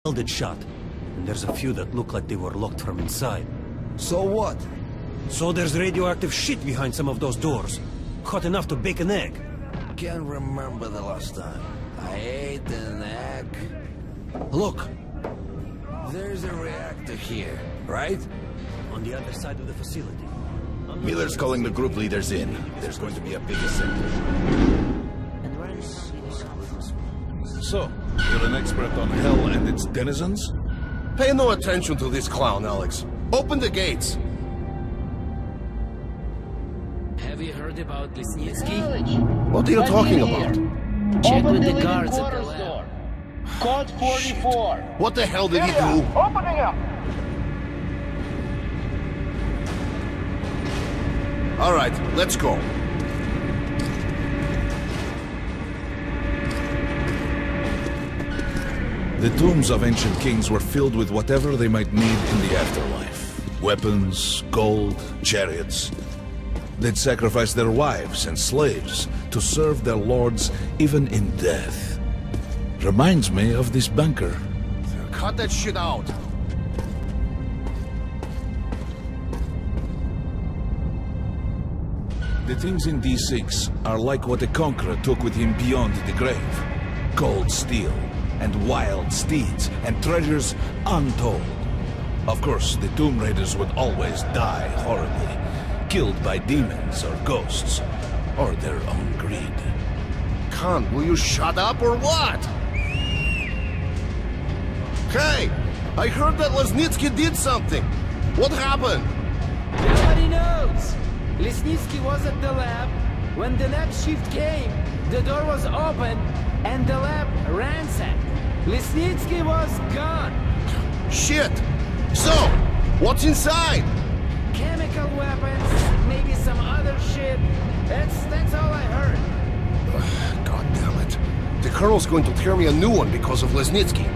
welded shut. And there's a few that look like they were locked from inside. So what? So there's radioactive shit behind some of those doors. Hot enough to bake an egg. Can't remember the last time I ate an egg. Look, there's a reactor here, right? On the other side of the facility. Miller's calling the group leaders in. There's going to be a big assembly. So, you're an expert on hell and its denizens? Pay no attention to this clown, Alex. Open the gates. Have you heard about Lesnitsky? What are you talking about? Check Open with the living guards at the quarters lab. door. Code 44. What the hell did he do? Opening up. All right, let's go. The tombs of ancient kings were filled with whatever they might need in the afterlife. Weapons, gold, chariots. They'd sacrifice their wives and slaves to serve their lords even in death. Reminds me of this bunker. Cut that shit out. The things in D6 are like what a conqueror took with him beyond the grave. Gold steel, and wild steeds, and treasures untold. Of course, the Tomb Raiders would always die horribly, killed by demons or ghosts, or their own greed. Khan, will you shut up or what? Hey! I heard that Lesnitsky did something! What happened? Nobody knows! Lesnitsky was at the lab. When the lab shift came, the door was open and the lab ransacked. Lesnitsky was gone. Shit! So, what's inside? Chemical weapons, maybe some other shit. That's all I heard. God damn it. The Colonel's going to tear me a new one because of Lesnitsky.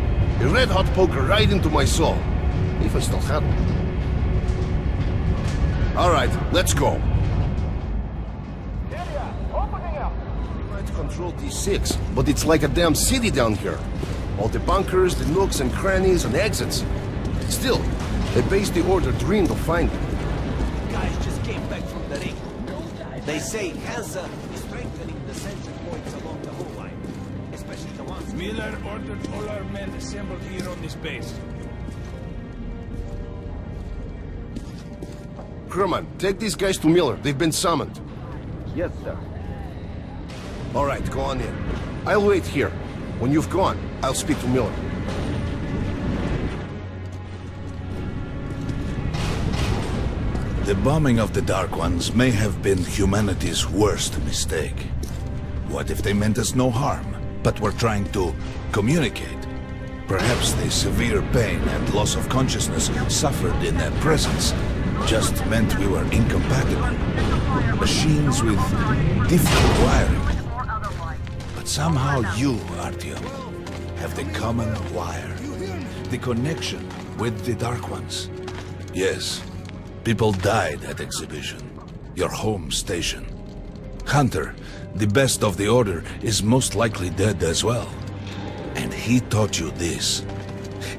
A red-hot poker right into my soul. If I still had one. Alright, let's go. Opening up. We might control D6, but it's like a damn city down here. All the bunkers, the nooks and crannies and exits. Still, the base the Order dreamed of finding. Guys just came back from the ring. They say Hansa is strengthening the sentry points along the whole line. Especially the ones... Miller ordered all our men assembled here on this base. Herman, take these guys to Miller. They've been summoned. Yes, sir. All right, go on in. I'll wait here. When you've gone, I'll speak to Miller. The bombing of the Dark Ones may have been humanity's worst mistake. What if they meant us no harm, but were trying to communicate? Perhaps the severe pain and loss of consciousness suffered in their presence just meant we were incompatible. Machines with different wiring. But somehow you, Artyom, have the common wire. The connection with the Dark Ones. Yes, people died at exhibition. Your home station. Hunter, the best of the Order, is most likely dead as well. And he taught you this.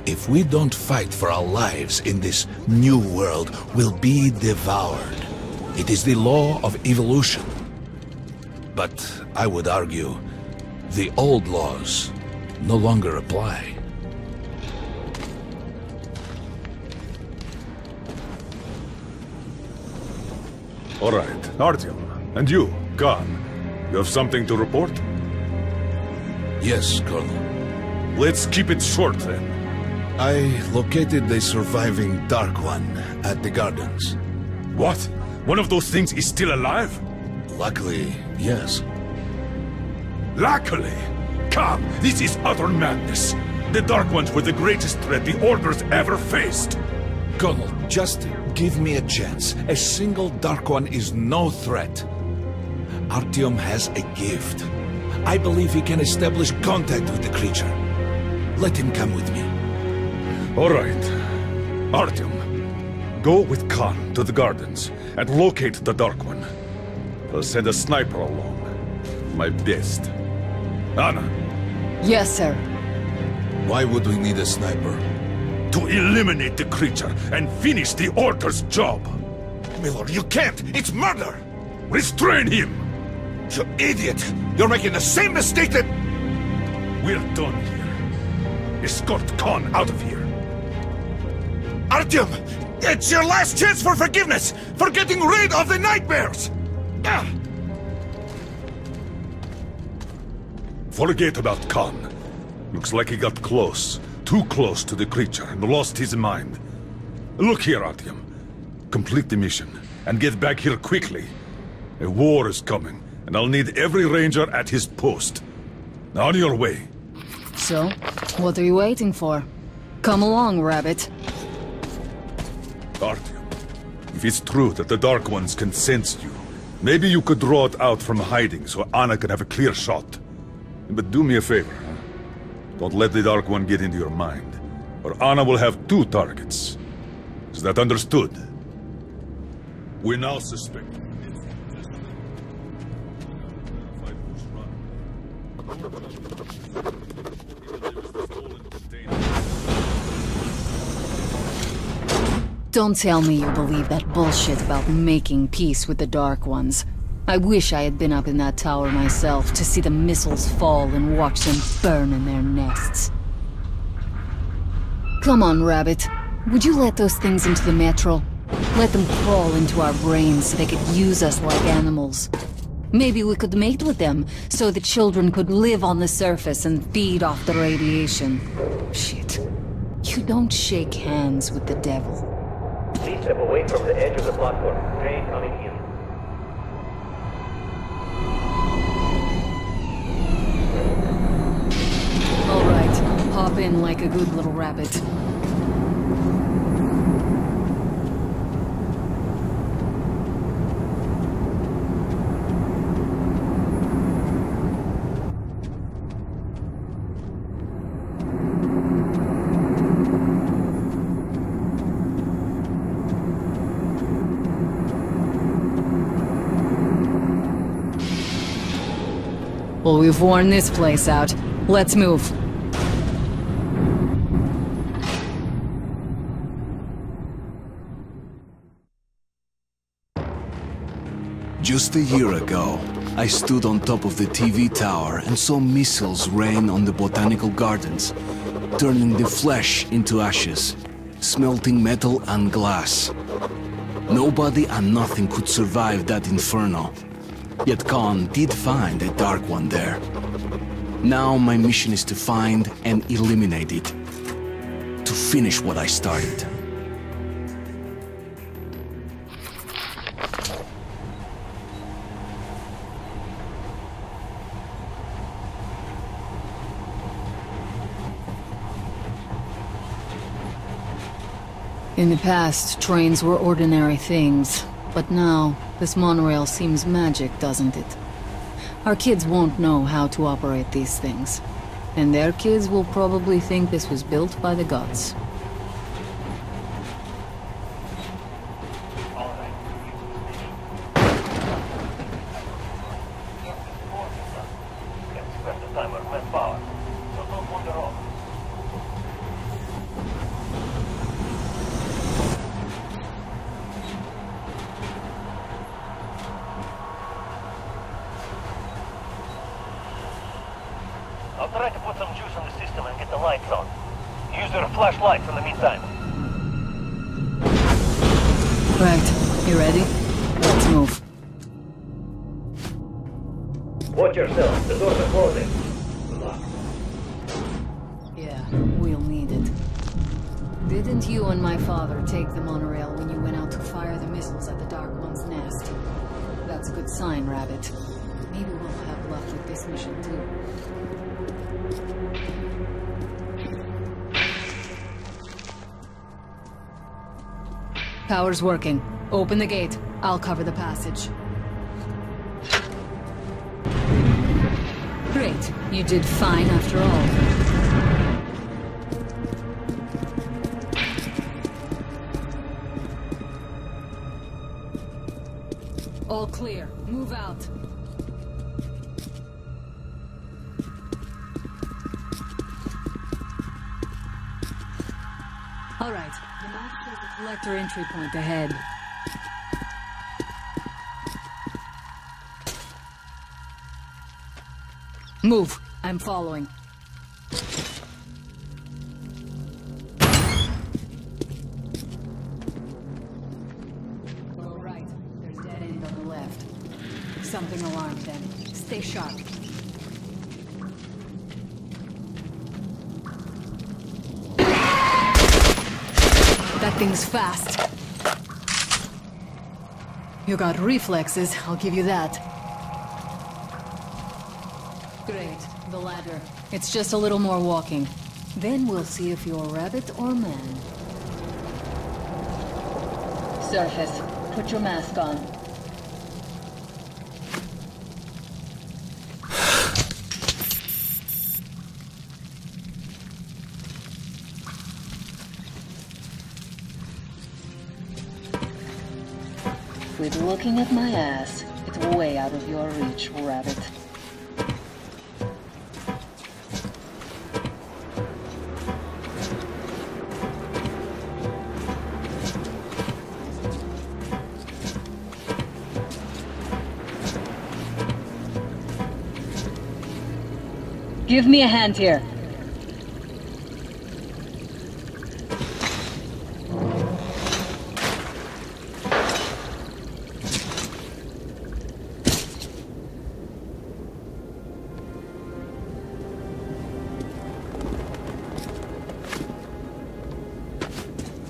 If we don't fight for our lives in this new world, we'll be devoured. It is the law of evolution. But I would argue, the old laws no longer apply. All right, Artyom, and you, Khan, you have something to report? Yes, Colonel. Let's keep it short then. I located the surviving Dark One at the gardens. What? One of those things is still alive? Luckily, yes. Luckily! Come, this is utter madness. The Dark Ones were the greatest threat the Order's ever faced. Colonel, just give me a chance. A single Dark One is no threat. Artyom has a gift. I believe he can establish contact with the creature. Let him come with me. All right. Artyom, go with Khan to the gardens and locate the Dark One. I'll send a sniper along. My best. Anna. Yes, sir. Why would we need a sniper? To eliminate the creature and finish the Order's job. Miller, you can't! It's murder! Restrain him! You idiot! You're making the same mistake that... We're done here. Escort Khan out of here. Artyom! It's your last chance for forgiveness! For getting rid of the nightmares! Ah! Forget about Khan. Looks like he got close. Too close to the creature and lost his mind. Look here, Artyom. Complete the mission and get back here quickly. A war is coming, and I'll need every ranger at his post. On your way. So, what are you waiting for? Come along, Rabbit. Artyom, if it's true that the Dark Ones can sense you, maybe you could draw it out from hiding so Anna can have a clear shot. But do me a favor, huh? Don't let the Dark One get into your mind, or Anna will have 2 targets. Is that understood? We now suspect... Don't tell me you believe that bullshit about making peace with the Dark Ones. I wish I had been up in that tower myself to see the missiles fall and watch them burn in their nests. Come on, Rabbit. Would you let those things into the metro? Let them crawl into our brains so they could use us like animals. Maybe we could mate with them, so the children could live on the surface and feed off the radiation. Shit. You don't shake hands with the devil. Please step away from the edge of the platform. Train coming in. All right, hop in like a good little rabbit. Well, we've worn this place out. Let's move. Just a year ago, I stood on top of the TV tower and saw missiles rain on the botanical gardens, turning the flesh into ashes, smelting metal and glass. Nobody and nothing could survive that inferno. Yet Khan did find a Dark One there. Now my mission is to find and eliminate it. To finish what I started. In the past, trains were ordinary things. But now, this monorail seems magic, doesn't it? Our kids won't know how to operate these things. And their kids will probably think this was built by the gods. I'll try to put some juice on the system and get the lights on. Use their flashlights in the meantime. Right. You ready? Let's move. Watch yourself. The doors are closing. Locked. Yeah, we'll need it. Didn't you and my father take the monorail when you went out to fire the missiles at the Dark One's nest? That's a good sign, Rabbit. Maybe we'll have luck with this mission, too. Power's working. Open the gate. I'll cover the passage. Great. You did fine after all. All clear. Move out. All right. The map shows a collector entry point ahead. Move. I'm following. Go right. There's dead end on the left. Something alarmed them. Stay sharp. That thing's fast. You got reflexes, I'll give you that. Great, the ladder. It's just a little more walking. Then we'll see if you're rabbit or man. Surface, put your mask on. Quit looking at my ass. It's way out of your reach, rabbit. Give me a hand here.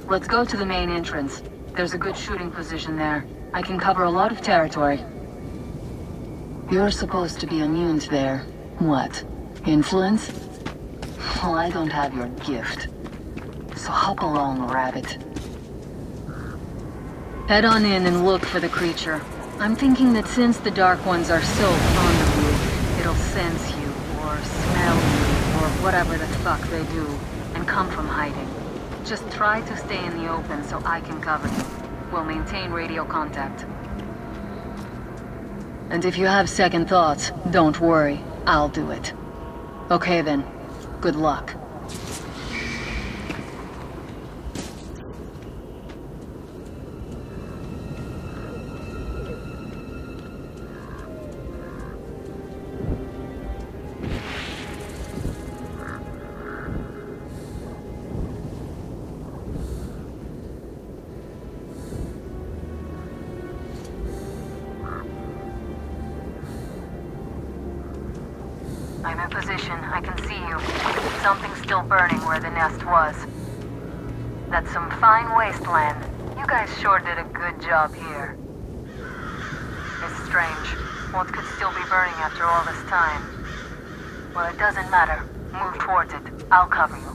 Let's go to the main entrance. There's a good shooting position there. I can cover a lot of territory. You're supposed to be immune there. What? Influence? Well, I don't have your gift. So hop along, rabbit. Head on in and look for the creature. I'm thinking that since the Dark Ones are so fond of you, it'll sense you, or smell you, or whatever the fuck they do, and come from hiding. Just try to stay in the open so I can cover you. We'll maintain radio contact. And if you have second thoughts, don't worry. I'll do it. Okay then. Good luck. I'm in position. I can see you. Something's still burning where the nest was. That's some fine wasteland. You guys sure did a good job here. It's strange. What could still be burning after all this time? Well, it doesn't matter. Move towards it. I'll cover you.